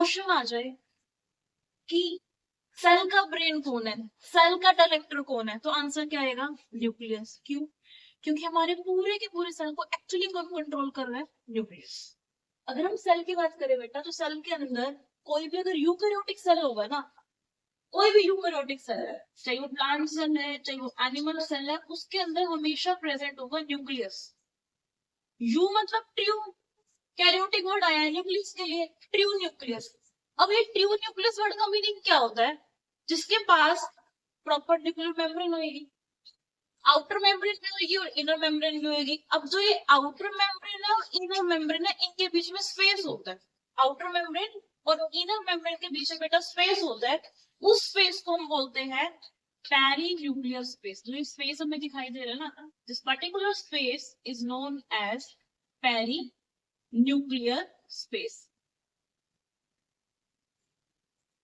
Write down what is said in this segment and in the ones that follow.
Question आ जाए कि सेल का ब्रेन कौन है, सेल का डायरेक्टर कौन है, तो आंसर क्या आएगा? न्यूक्लियस। क्यों? क्योंकि हमारे पूरे के पूरे सेल को एक्चुअली कौन कंट्रोल कर रहा है? न्यूक्लियस। अगर हम सेल की बात करें बेटा, तो सेल के अंदर कोई भी अगर यूकैरियोटिक सेल होगा ना, कोई भी यूकैरियोटिक सेल है, चाहे वो प्लांट सेल है चाहे वो एनिमल सेल है, उसके अंदर हमेशा प्रेजेंट होगा न्यूक्लियस। यू मतलब ट्रू, कैरियोटिक वर्ड आया है न्यूक्लियस के लिए, ट्रू न्यूक्लियस। अब ये ट्रू न्यूक्लियस वर्ड का मीनिंग क्या होता है? जिसके पास प्रॉपर न्यूक्लियर मेम्ब्रेन होगी, आउटर मेम्ब्रेन भी होगी और इनर मेम्ब्रेन भी होगी। अब जो ये आउटर मेम्ब्रेन है और इनर मेम्ब्रेन है, इनके बीच में स्पेस होता है। आउटर मेम्ब्रेन और इनर मेम्ब्रेन के बीच में बेटा स्पेस होता है, उस स्पेस को हम बोलते हैं पेरी न्यूक्लियर स्पेस। जो स्पेस हमें दिखाई दे रहा है ना, this particular space is known as peri nuclear space.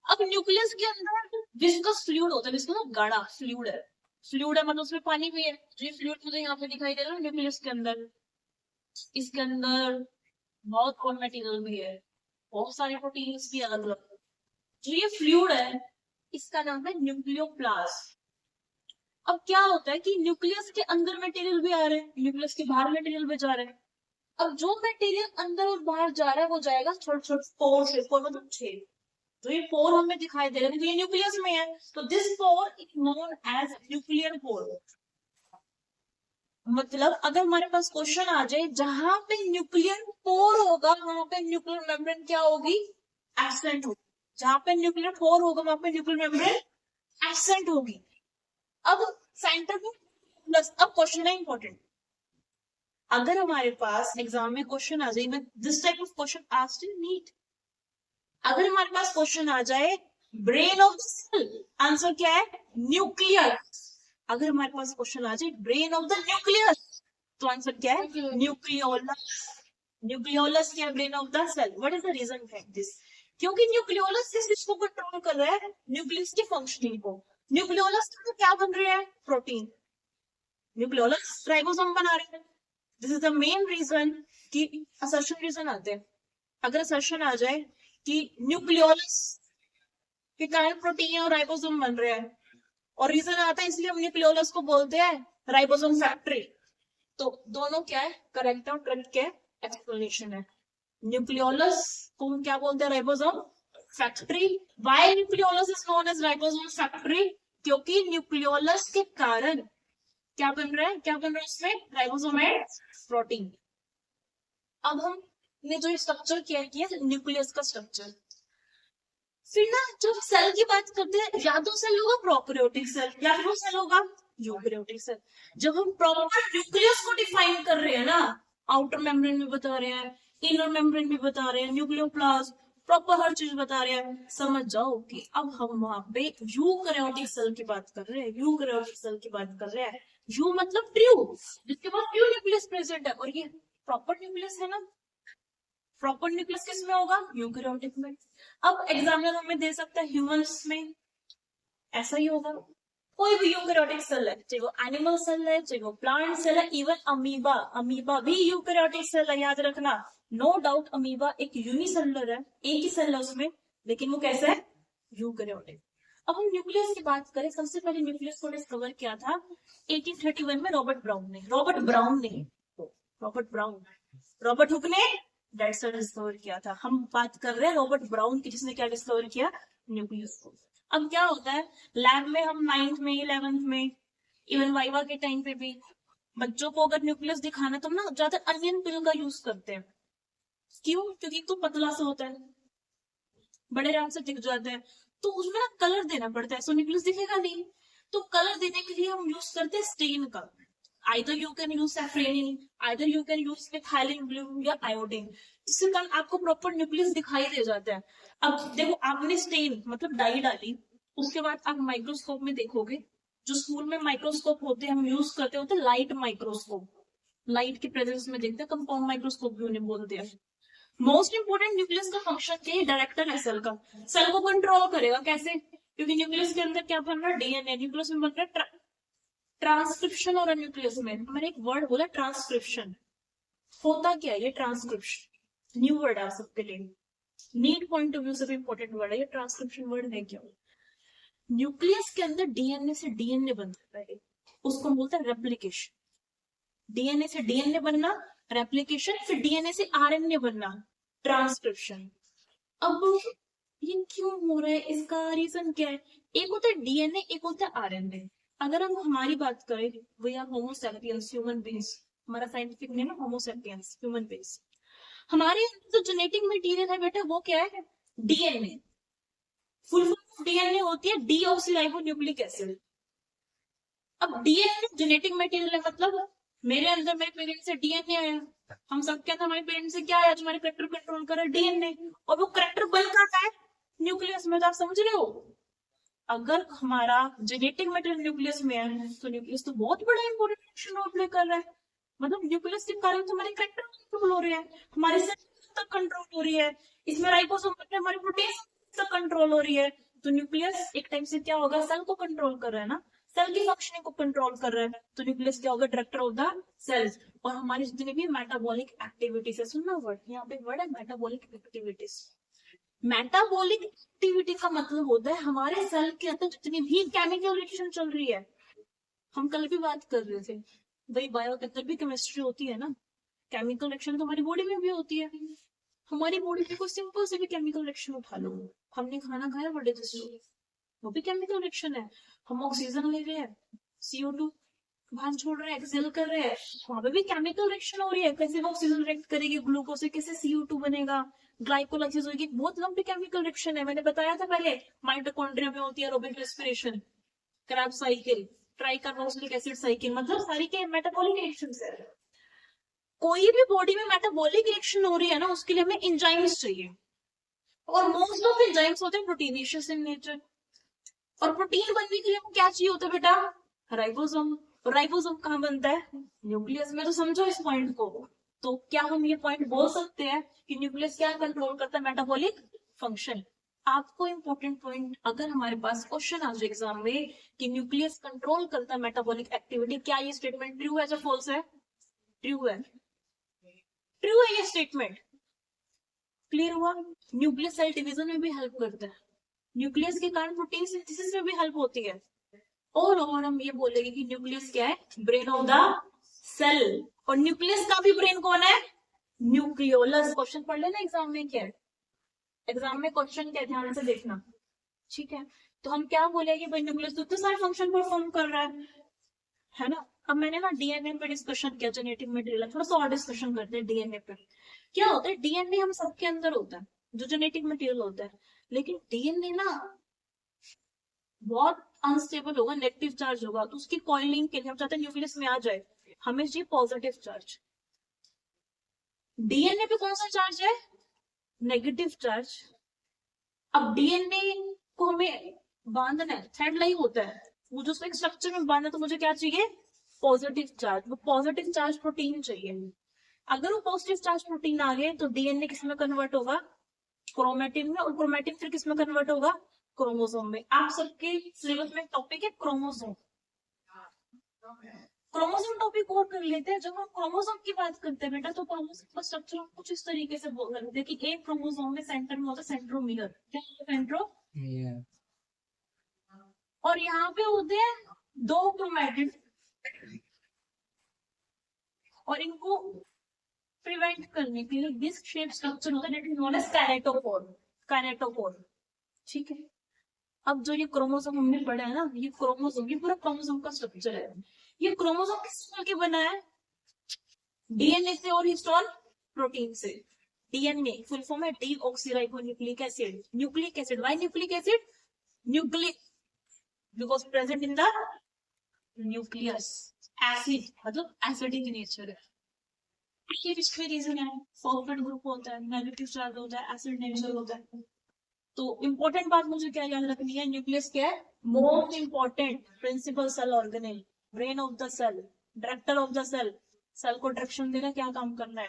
अब न्यूक्लियस के अंदर विस्कस फ्लूइड होता है, विस्कस गाढ़ा फ्लूइड है, फ्लूइड है मतलब उसमें पानी भी है। जो ये फ्लूइड मुझे यहाँ पे दिखाई दे रहा है न्यूक्लियस के अंदर, इसके अंदर बहुत कम मटेरियल भी है, बहुत सारे प्रोटीन्स भी अलग अलग। जो ये फ्लूइड है इसका नाम है न्यूक्लियोप्लास्ट। अब क्या होता है कि न्यूक्लियस के अंदर मटेरियल भी आ रहे हैं, न्यूक्लियस के बाहर मटेरियल भी जा रहे हैं। अब जो मटेरियल अंदर और बाहर जा रहा है वो जाएगा छोटे छोटे पोर से, पोर मतलब छेद। तो ये पोर हमें दिखाई दे रहा है, ये न्यूक्लियस में है, तो this pore is known as nuclear pore. मतलब अगर हमारे पास क्वेश्चन आ जाए जहां पे न्यूक्लियर पोर होगा वहां पे न्यूक्लियर मेम्ब्रेन क्या होगी? एब्सेंट होगी। जहां पे न्यूक्लियर पोर होगा वहां पे न्यूक्लियर मेम्ब्रेन एब्सेंट होगी। अब साइंटिफिक प्लस, अब क्वेश्चन है इंपॉर्टेंट। अगर हमारे पास एग्जाम में क्वेश्चन आ जाए, this type of question asked in NEET, अगर हमारे पास क्वेश्चन आ जाए brain of the cell, answer क्या है? न्यूक्लियर। अगर हमारे पास क्वेश्चन आ जाए ब्रेन ऑफ द न्यूक्लियस, तो आंसर क्या है? न्यूक्लियोलस। न्यूक्लियोलस क्या है? Brain of the cell. What is the reason for this? क्योंकि न्यूक्लियोलस किस चीज को कंट्रोल कर रहा है? न्यूक्लियस की फंक्शनिंग को। न्यूक्लियोलस में क्या बन रहे हैं? प्रोटीन। न्यूक्लियोलस राइबोसोम बना रहे हैं। This is the main reason कि असर्शन रीजन आते हैं। अगर असर्शन आ जाए कि न्यूक्लियोलस के कारण प्रोटीन और राइबोसोम बन रहे हैं, और रीजन आता है इसलिए हम न्यूक्लियोलस को बोलते हैं राइबोसोम फैक्ट्री, तो दोनों क्या है? करेक्ट है और करेक्ट क्या है? एक्सप्लेनेशन है। न्यूक्लियोलस को हम क्या बोलते हैं? Ribosome factory. Why nucleolus is known as ribosome factory? क्योंकि न्यूक्लियोलस के कारण क्या बन रहा है? क्या बन रहा है उसमें? Ribosome and protein. अब हमने जो स्ट्रक्चर किया न्यूक्लियस का स्ट्रक्चर, फिर ना जब सेल की बात करते हैं या तो सेल होगा प्रोकैरियोटिक सेल या फिर वो सेल होगा यूकैरियोटिक सेल। जब हम प्रॉपर न्यूक्लियस को डिफाइन कर रहे हैं ना, आउटर मेम्ब्रेन भी बता रहे हैं, इनर मेम्ब्रेन भी बता रहे हैं, न्यूक्लियोप्लास्ट, प्रॉपर हर चीज बता रहे हैं, समझ जाओ कि अब हम वहां पे यूकैरियोटिक सेल की बात कर रहे हैं, यूकैरियोटिक सेल की बात कर रहे हैं। यू मतलब ट्रू, जिसके पास ट्रू न्यूक्लियस प्रेजेंट है, और ये प्रॉपर न्यूक्लियस है ना। प्रॉपर न्यूक्लियस किस में होगा? यूकैरियोटिक में। अब एग्जामिनर हमें दे सकता है ह्यूमंस में, ऐसा ही होगा। कोई भी यूकैरियोटिक सेल है, चाहे वो एनिमल सेल है चाहे वो प्लांट सेल है, इवन अमीबा, अमीबा भी यूकैरियोटिक सेल है, याद रखना। नो डाउट अमीबा एक यूनिसेलुलर है, एक ही सेल है उसमें, लेकिन वो कैसा है? यूकैरियोटिक। अब हम न्यूक्लियस की बात करें, सबसे पहले न्यूक्लियस को डिस्कवर किया था 1831 में रॉबर्ट ब्राउन ने। रॉबर्ट हुक ने डेड सेल डिस्कवर किया था। हम बात कर रहे हैं रॉबर्ट ब्राउन की, जिसने क्या डिस्कवर किया? न्यूक्लियस को। अब क्या होता है लैब में, हम 9th में 11th में इवन वाइवा के टाइम पे भी बच्चों को अगर न्यूक्लियस दिखाना तो हम ना ज्यादा अनियन पिल का यूज करते हैं। क्यों? क्योंकि तो पतला सा होता है, बड़े आराम से दिख जाता है, तो उसमें ना कलर देना पड़ता है, सो न्यूक्लियस दिखेगा नहीं। तो कलर देने के लिए हम यूज करते हैं स्टेन का। either you can use saffron, either you can use methylene blue या iodine, जिससे कारण आपको प्रॉपर न्यूक्लियस दिखाई दे जाता है। अब देखो आपने स्टेन मतलब डाई डाली, उसके बाद आप माइक्रोस्कोप में देखोगे, जो स्कूल में माइक्रोस्कोप होते हैं हम यूज करते होते लाइट माइक्रोस्कोप, लाइट के प्रेजेंस में देखते हैं, कंपाउंड माइक्रोस्कोप भी उन्हें बोलते हैं। मोस्ट इंपोर्टेंट न्यूक्लियस का फंक्शन क्या है? डायरेक्टर है सेल का, सेल को कंट्रोल करेगा। कैसे? क्योंकि न्यूक्लियस के अंदर क्या बन रहा है? डीएनए। न्यूक्लियस में बन रहा है ट्रांसक्रिप्शन, और न्यूक्लियस में मैंने एक वर्ड बोला ट्रांसक्रिप्शन। होता क्या है ये ट्रांसक्रिप्शन? न्यू वर्ड है सबके लिए। नीड पॉइंट ऑफ व्यू से भी इंपॉर्टेंट वर्ड है ये, ट्रांसक्रिप्शन वर्ड है क्यों? न्यूक्लियस के अंदर डीएनए से डीएनए बनता है, उसको हम बोलते हैं रेप्लिकेशन। डीएनए से डीएनए बनना रेप्लिकेशन, फिर डीएनए से आरएनए बनना ट्रांसक्रिप्शन। अब ये क्यों हो रहा है, इसका रीजन क्या है? एक होता है डीएनए, एक होता है आरएनए। अगर हम हमारी बात करें, we are homo sapiens, human beings, हमारा साइंटिफिक नेम है होमो सैपियंस, ह्यूमन बीइंग्स। हमारे अंदर जो जेनेटिक मटेरियल है बेटा वो क्या है? डीएनए। फुल फॉर्म डीएनए होती है डीऑक्सीराइबोन्यूक्लिक एसिड। अब डीएनए जेनेटिक मटेरियल है, मतलब मेरे अंदर मेरे पेरेंट्स से डीएनए आया, हम सबके अंदर हमारे पेरेंट्स से क्या आया जो हमारे करेक्टर कंट्रोल कर रहा है? डीएनए। और वो करेक्टर बन कहाँ है? न्यूक्लियस में। तो आप समझ रहे हो, अगर हमारा जेनेटिक मटेरियल न्यूक्लियस में है तो न्यूक्लियस तो बहुत बड़ा इंपॉर्टेंट फंक्शन रोल प्ले कर रहा है। मतलब न्यूक्लियस के कारण तो हमारे करेक्टर कंट्रोल हो रहे हैं, हमारी सेल तक कंट्रोल हो रही है, इसमें राइबोसोम में हमारी प्रोटीन तक कंट्रोल हो रही है। तो न्यूक्लियस एक टाइम से क्या होगा? सेल को कंट्रोल कर रहा है ना, सेल की फंक्शनिंग को कंट्रोल कर रहा है। तो न्यूक्लियस क्या होगा? Director of the cells. और हमारी जितनी भी मेटाबॉलिक एक्टिविटीज है, सुनना वर्ड, यहाँ पे वर्ड है मेटाबॉलिक एक्टिविटीज। मेटाबॉलिक एक्टिविटी का मतलब होता है हमारे सेल के अंदर जितनी भी केमिकल रिएक्शन चल रही है। हम कल भी बात कर रहे थे भाई, बायो के अंदर भी केमिस्ट्री होती है ना, केमिकल रिएक्शन तो हमारी बॉडी में भी होती है। हमारी बॉडी में कोई सिंपल से भी केमिकल रिएक्शन उठा लो, हमने खाना खाया बड़े दिनों, वो भी केमिकल रिएक्शन है। हम ऑक्सीजन ले रहे हैं, CO2 बाहर छोड़ रहे हैं, एक्सेल कर रहे हैं, वहां पे भी केमिकल रिएक्शन हो रही है। कैसे वो ऑक्सीजन रिएक्ट करेगी ग्लूकोज से, कैसे CO2 बनेगा, ग्लाइकोलाइसिस होगी, बहुत लंबी केमिकल रिएक्शन है। मैंने बताया था पहले, माइटोकॉन्ड्रिया में होती है aerobic respiration, Krebs cycle, tricarboxylic acid cycle, मतलब सारी के मेटाबॉलिक रिएक्शंस है। कोई भी बॉडी में मेटाबॉलिक रिएक्शन हो रही है ना, उसके लिए हमें एंजाइम्स चाहिए, और मोस्ट ऑफ एंजाइम्स होते हैं प्रोटीनिशियस इन नेचर। और प्रोटीन बनने के लिए क्या चाहिए होता है बेटा? राइबोसोम। और राइबोसोम कहाँ बनता है? न्यूक्लियस में। तो समझो इस पॉइंट को। तो क्या हम ये पॉइंट बोल सकते हैं कि न्यूक्लियस क्या कंट्रोल करता है? Metabolic function. आपको इंपॉर्टेंट पॉइंट, अगर हमारे पास क्वेश्चन आ जाए एग्जाम में कि न्यूक्लियस कंट्रोल करता है मेटाबॉलिक एक्टिविटी, क्या ये स्टेटमेंट ट्रू है या फॉल्स है? ट्रू है, ट्रू है ये स्टेटमेंट। क्लियर हुआ? न्यूक्लियस सेल डिवीजन में भी हेल्प करता है, न्यूक्लियस के कारण प्रोटीन सिंथेसिस में भी हेल्प होती है। और हम ये बोलेंगे कि न्यूक्लियस क्या है? Brain of the cell. और न्यूक्लियस का भी ब्रेन कौन है? न्यूक्लियोलस। क्वेश्चन पढ़ लेना एग्जाम में, क्या है एग्जाम में क्वेश्चन, क्या ध्यान से देखना, ठीक है? तो हम क्या बोलेंगे भाई, न्यूक्लियस तो सारे फंक्शन परफॉर्म कर रहा है ना। अब मैंने ना डीएनए पे डिस्कशन किया, जेनेटिक मटेरियल, थोड़ा सा और डिस्कशन करते हैं डीएनए पे। क्या होता है? डीएनए हम सबके अंदर होता है, जो जेनेटिक मटेरियल होता है, लेकिन डीएनए ना बहुत अनस्टेबल होगा, नेगेटिव चार्ज होगा। तो उसकी कॉइलिंग के लिए हम चाहते हैं न्यूक्लियस में आ जाए, हमें चाहिए पॉजिटिव चार्ज। डीएनए पे कौन सा चार्ज है? Negative charge. अब डीएनए को हमें बांधना है, थ्रेड लाइक होता है, मुझे उसको एक स्ट्रक्चर में बांधना, तो मुझे क्या चाहिए? Positive charge. वो पॉजिटिव चार्ज प्रोटीन चाहिए। अगर वो पॉजिटिव चार्ज प्रोटीन आ गए तो डीएनए किस में कन्वर्ट होगा? क्रोमेटिन में। और क्रोमेटिन फिर किस में कन्वर्ट होगा? क्रोमोसोम में। आप सबके सिलेबस में टॉपिक है क्रोमोसोम। क्रोमोसोम टॉपिक और कर लेते हैं। जब हम क्रोमोसोम की बात करते हैं बेटा, तो क्रोमोसोम का स्ट्रक्चर हम कुछ इस तरीके से बोल सकते हैं कि एक क्रोमोसोम में सेंटर में होता है सेंट्रोमियर। क्या होता है? सेंट्रो। और यहाँ पे होते हैं दो क्रोमैटिड, और इनको प्रिवेंट करने के लिए डिस्क शेप स्ट्रक्चर होता है, नोन एज काइनेटोकोर। काइनेटोकोर, ठीक है? अब जो ये क्रोमोसोम हमने पढ़ा है ना, ये क्रोमोसोम, ये पूरा क्रोमोसोम का स्ट्रक्चर है। ये क्रोमोसोम किस के बना है? डीएनए से और हिस्टोन प्रोटीन से। डीएनए फुल फॉर्म है deoxyribonucleic acid. Nucleic acid, why nucleic acid? Nucleic because present in the nucleus. Acid मतलब एसिडिक नेचर है। ये इसके रीजन है, सॉल्वेंट ग्रुप होता है, नेगेटिव चार्ज होता है, एसिड नेचर होता है। तो इंपॉर्टेंट बात मुझे क्या याद रखनी है? न्यूक्लियस क्या है? Most important principal cell organelle, brain of the cell, director of the cell. Cell को डायरेक्शन देना, क्या काम करना है।